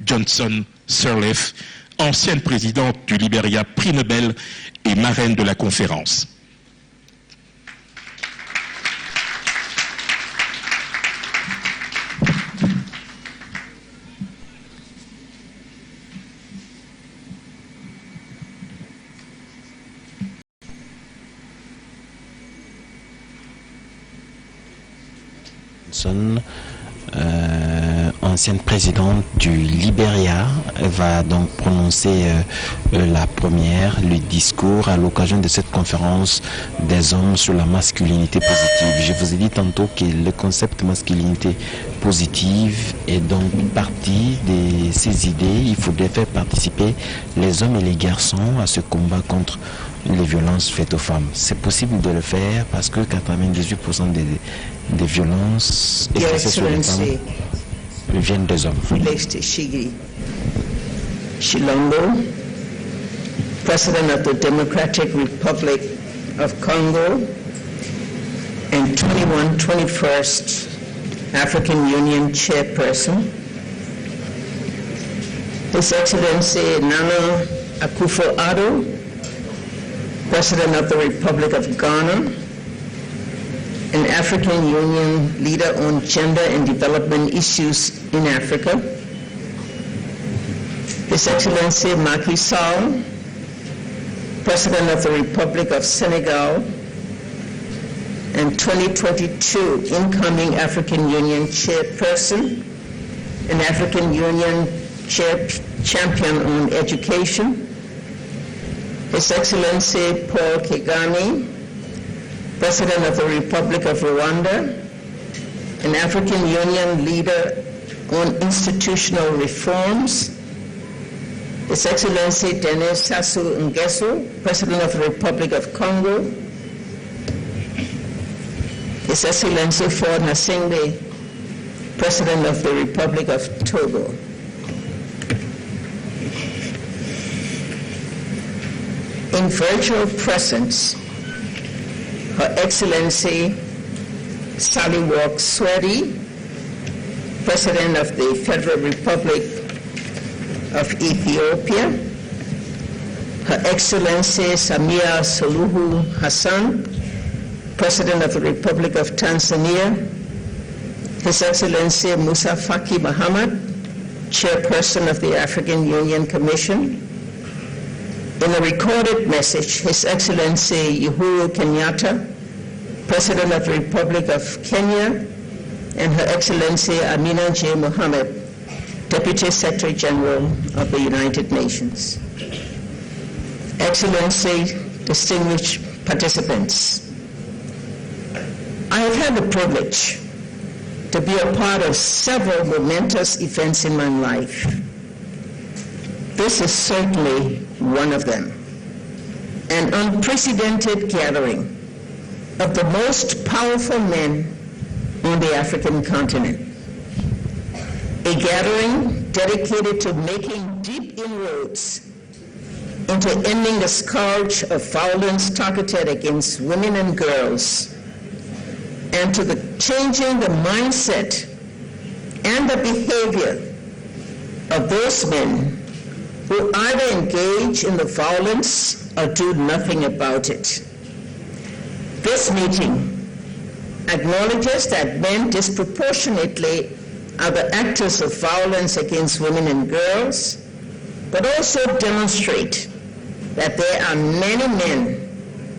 Johnson Sirleaf, ancienne présidente du Libéria, prix Nobel et marraine de la conférence. Ancienne présidente du Libéria, va donc prononcer le discours à l'occasion de cette conférence des hommes sur la masculinité positive. Je vous ai dit tantôt que le concept masculinité positive est donc partie de ces idées. Il faudrait faire participer les hommes et les garçons à ce combat contre les violences faites aux femmes. C'est possible de le faire parce que 98% des violences exercées sur les femmes viennent des hommes. Shilongo, President of the Democratic Republic of Congo, and 21st African Union Chairperson, His Excellency Nana Akufo-Addo, President of the Republic of Ghana, an African Union leader on gender and development issues in Africa, His Excellency Macky Sall, President of the Republic of Senegal, and 2022 incoming African Union Chairperson, an African Union Champion on Education, His Excellency Paul Kagame, President of the Republic of Rwanda, an African Union leader on institutional reforms, His Excellency Denis Sassou Nguesso, President of the Republic of Congo, His Excellency Ford Nasingbe, President of the Republic of Togo. In virtual presence, Her Excellency Sahle-Work Zewde, President of the Federal Republic of Ethiopia, Her Excellency Samia Suluhu Hassan, President of the Republic of Tanzania, His Excellency Musa Faki Mahamat, Chairperson of the African Union Commission. In a recorded message, His Excellency Uhuru Kenyatta, President of the Republic of Kenya, and Her Excellency Amina J. Mohammed, Deputy Secretary General of the United Nations. Excellency, distinguished participants, I have had the privilege to be a part of several momentous events in my life. This is certainly one of them. An unprecedented gathering of the most powerful men on the African continent. A gathering dedicated to making deep inroads into ending the scourge of violence targeted against women and girls, and to changing the mindset and the behavior of those men who either engage in the violence or do nothing about it. This meeting acknowledges that men disproportionately are the actors of violence against women and girls, but also demonstrate that there are many men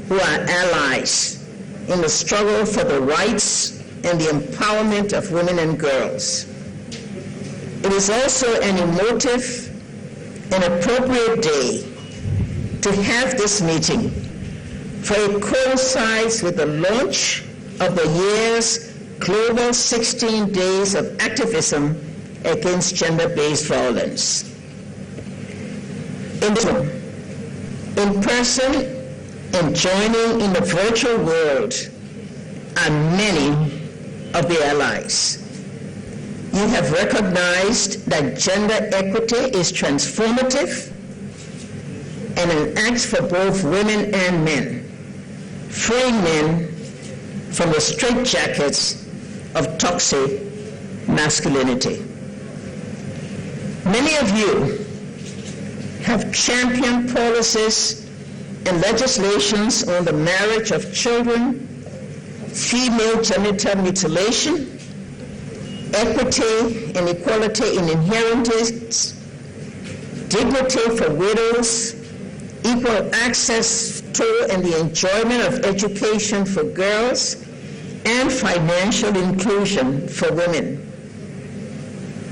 who are allies in the struggle for the rights and the empowerment of women and girls. It is also an emotive and appropriate day to have this meeting, for it coincides with the launch of the year's Global 16 Days of Activism Against Gender-Based Violence. In person and joining in the virtual world are many of the allies. You have recognized that gender equity is transformative and an act for both women and men, freeing men from the straitjackets of toxic masculinity. Many of you have championed policies and legislations on the marriage of children, female genital mutilation, equity and equality in inheritance, dignity for widows, equal access to and the enjoyment of education for girls, and financial inclusion for women.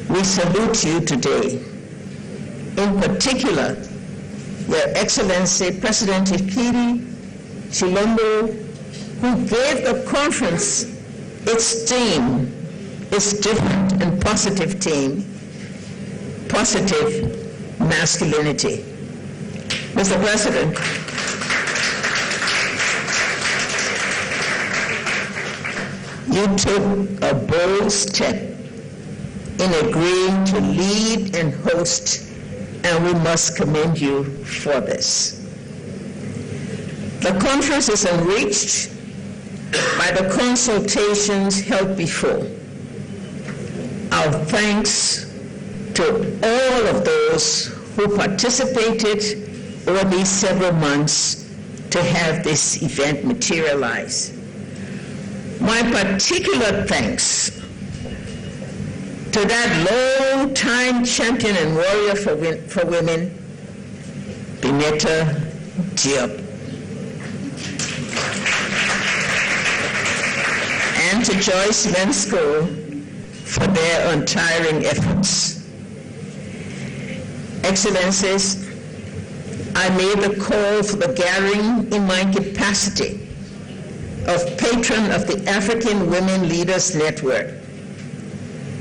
We salute you today. In particular, Your Excellency President Ikiri Chilombo, who gave the conference its theme, its different and positive theme, positive masculinity. Mr. President, you took a bold step in agreeing to lead and host, and we must commend you for this. The conference is enriched by the consultations held before. Our thanks to all of those who participated over these several months to have this event materialize. My particular thanks to that long-time champion and warrior for women, Bineta Diop, and to Joyce Lensko for their untiring efforts. Excellencies, I made the call for the gathering in my capacity of patron of the African Women Leaders Network.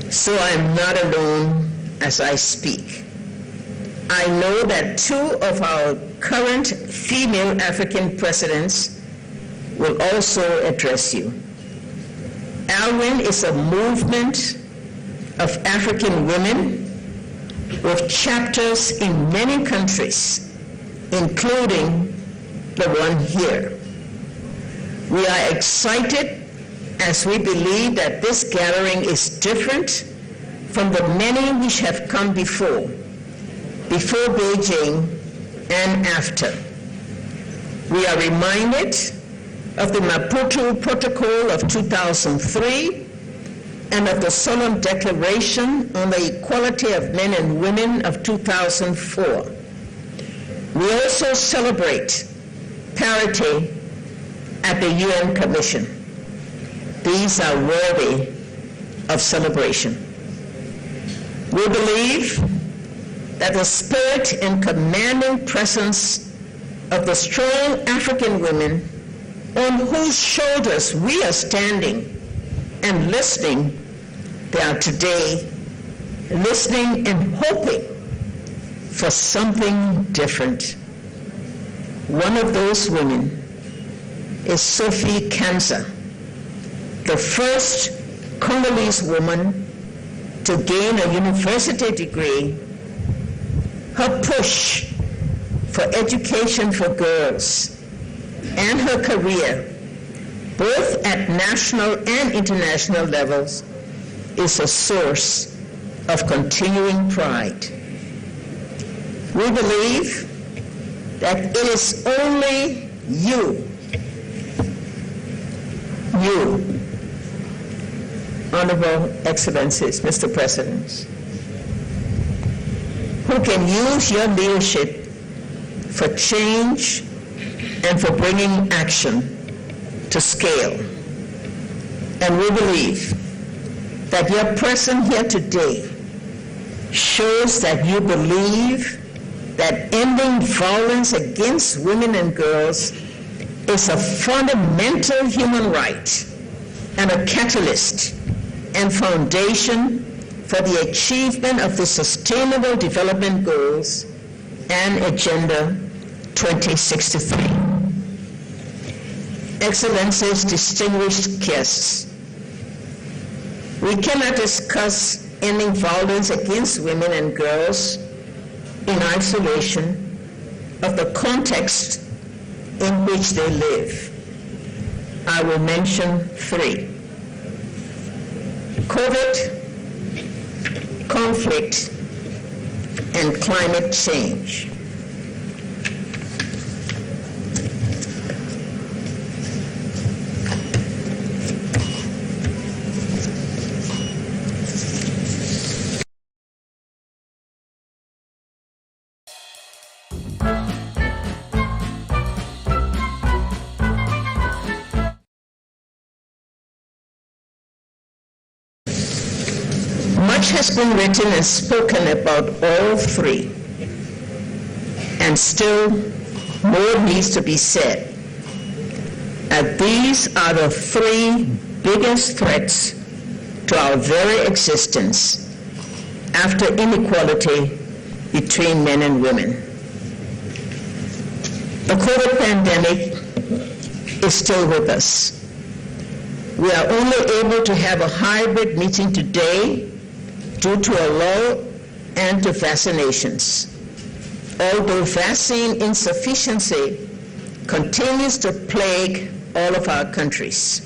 So I'm not alone as I speak. I know that two of our current female African presidents will also address you. ALWIN is a movement of African women with chapters in many countries, including the one here. We are excited as we believe that this gathering is different from the many which have come before Beijing and after. We are reminded of the Maputo Protocol of 2003 and of the Solemn Declaration on the Equality of Men and Women of 2004. We also celebrate parity at the UN Commission. These are worthy of celebration. We believe that the spirit and commanding presence of the strong African women on whose shoulders we are standing and listening, they are today listening and hoping for something different. One of those women is Sophie Kanza, the first Congolese woman to gain a university degree. Her push for education for girls and her career, both at national and international levels, is a source of continuing pride. We believe that it is only you, Honorable Excellencies, Mr. President, who can use your leadership for change and for bringing action to scale. And we believe that your presence here today shows that you believe that ending violence against women and girls is a fundamental human right and a catalyst and foundation for the achievement of the Sustainable Development Goals and Agenda 2063. Excellencies, distinguished guests, we cannot discuss ending violence against women and girls in isolation of the context in which they live. I will mention three: COVID, conflict, and climate change. Much has been written and spoken about all three, and still more needs to be said. And these are the three biggest threats to our very existence after inequality between men and women. The COVID pandemic is still with us. We are only able to have a hybrid meeting today due to a lull and to vaccinations. Although vaccine insufficiency continues to plague all of our countries.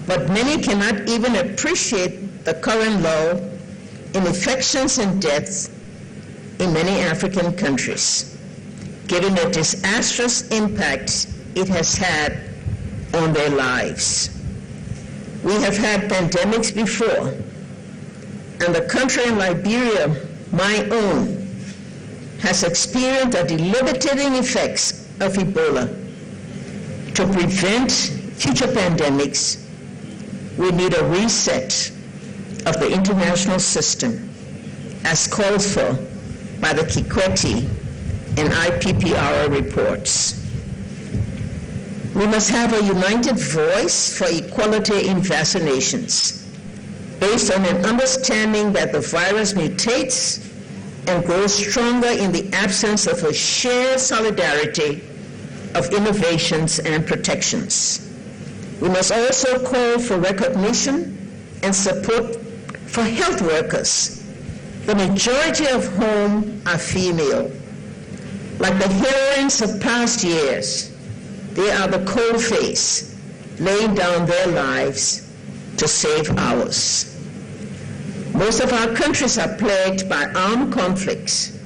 But many cannot even appreciate the current lull in infections and deaths in many African countries, given the disastrous impact it has had on their lives. We have had pandemics before, and the country in Liberia, my own, has experienced the debilitating effects of Ebola. To prevent future pandemics, we need a reset of the international system, as called for by the Kikwete and IPPR reports. We must have a united voice for equality in vaccinations, based on an understanding that the virus mutates and grows stronger in the absence of a shared solidarity of innovations and protections. We must also call for recognition and support for health workers, the majority of whom are female. Like the heroines of past years, they are the coalface, laying down their lives to save ours. Most of our countries are plagued by armed conflicts.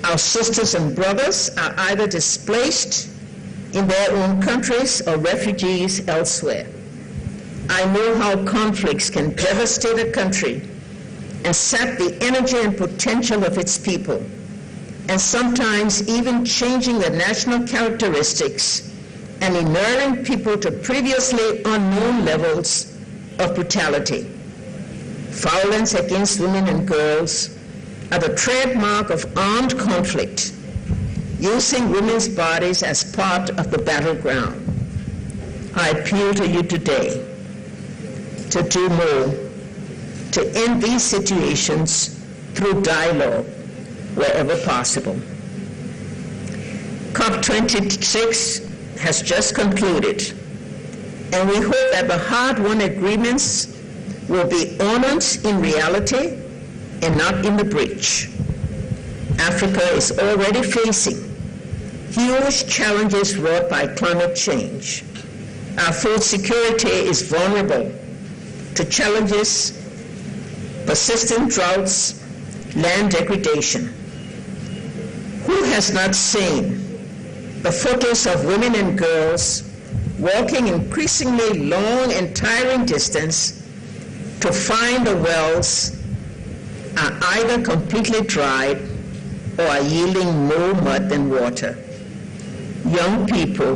Our sisters and brothers are either displaced in their own countries or refugees elsewhere. I know how conflicts can devastate a country and sap the energy and potential of its people, and sometimes even changing the national characteristics and inuring people to previously unknown levels of brutality. Violence against women and girls are the trademark of armed conflict, using women's bodies as part of the battleground. I appeal to you today to do more to end these situations through dialogue wherever possible. COP26 has just concluded, and we hope that the hard-won agreements will be honored in reality and not in the breach. Africa is already facing huge challenges wrought by climate change. Our food security is vulnerable to challenges, persistent droughts, land degradation. Who has not seen the photos of women and girls walking increasingly long and tiring distance to find the wells are either completely dried or are yielding more mud than water? Young people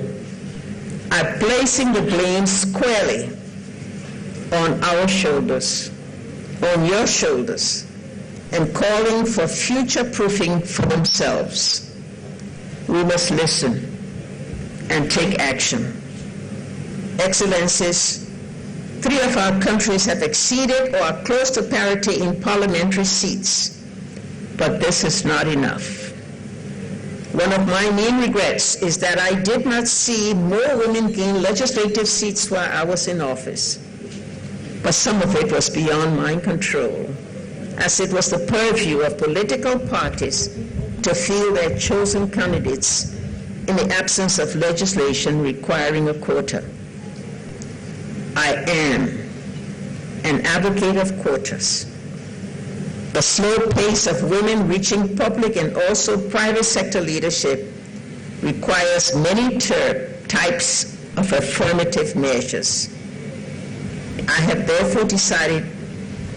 are placing the blame squarely on our shoulders, on your shoulders, and calling for future-proofing for themselves. We must listen and take action. Excellencies, 3 of our countries have exceeded or are close to parity in parliamentary seats, but this is not enough. One of my main regrets is that I did not see more women gain legislative seats while I was in office, but some of it was beyond my control, as it was the purview of political parties to field their chosen candidates in the absence of legislation requiring a quota. I am an advocate of quotas. The slow pace of women reaching public and also private sector leadership requires many types of affirmative measures. I have therefore decided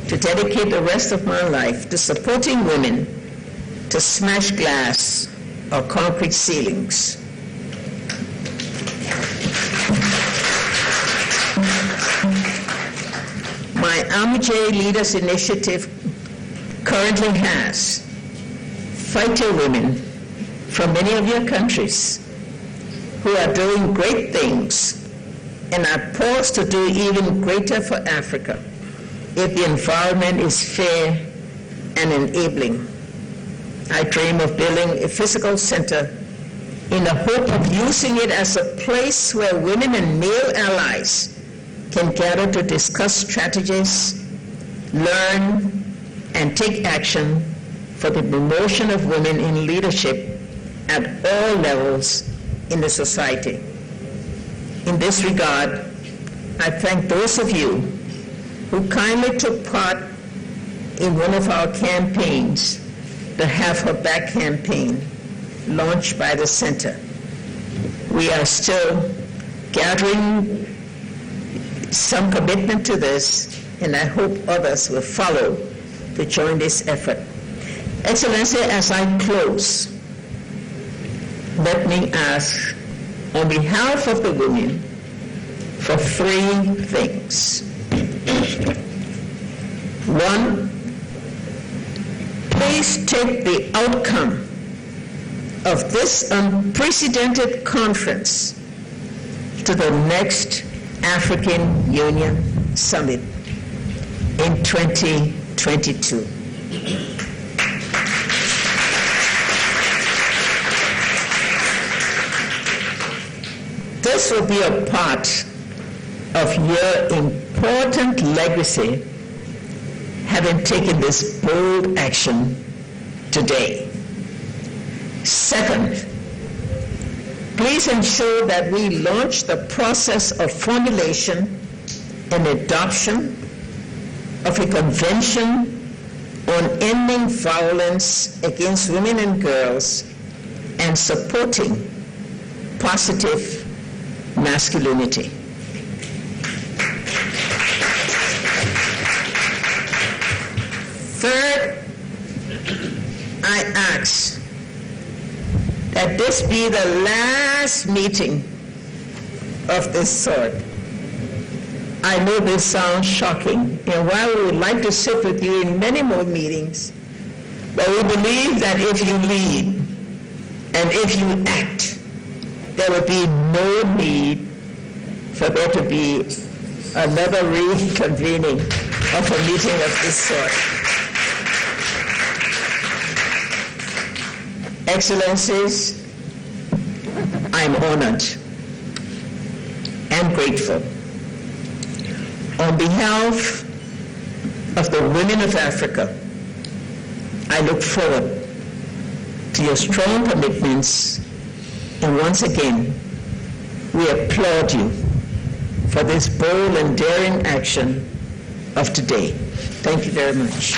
to dedicate the rest of my life to supporting women to smash glass or concrete ceilings. My Amuje Leaders Initiative currently has fighter women from many of your countries who are doing great things and are poised to do even greater for Africa if the environment is fair and enabling. I dream of building a physical center in the hope of using it as a place where women and male allies can gather to discuss strategies, learn, and take action for the promotion of women in leadership at all levels in the society. In this regard, I thank those of you who kindly took part in one of our campaigns, the Have Her Back campaign, launched by the Center. We are still gathering some commitment to this, and I hope others will follow to join this effort. Excellency, as I close, let me ask, on behalf of the women, for three things. One, please take the outcome of this unprecedented conference to the next African Union Summit in 2022. This will be a part of your important legacy, having taken this bold action today. Second, please ensure that we launch the process of formulation and adoption of a convention on ending violence against women and girls and supporting positive masculinity. Third, I ask that this be the last meeting of this sort. I know this sounds shocking, and while we would like to sit with you in many more meetings, but we believe that if you lead and if you act, there will be no need for there to be another reconvening of a meeting of this sort. Excellencies, I'm honored and grateful. On behalf of the women of Africa, I look forward to your strong commitments, and once again, we applaud you for this bold and daring action of today. Thank you very much.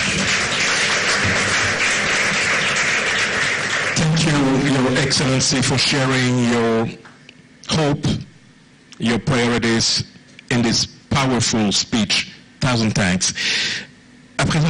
Thank you, Your Excellency, for sharing your hope, your priorities in this powerful speech. 1,000 thanks. À présent,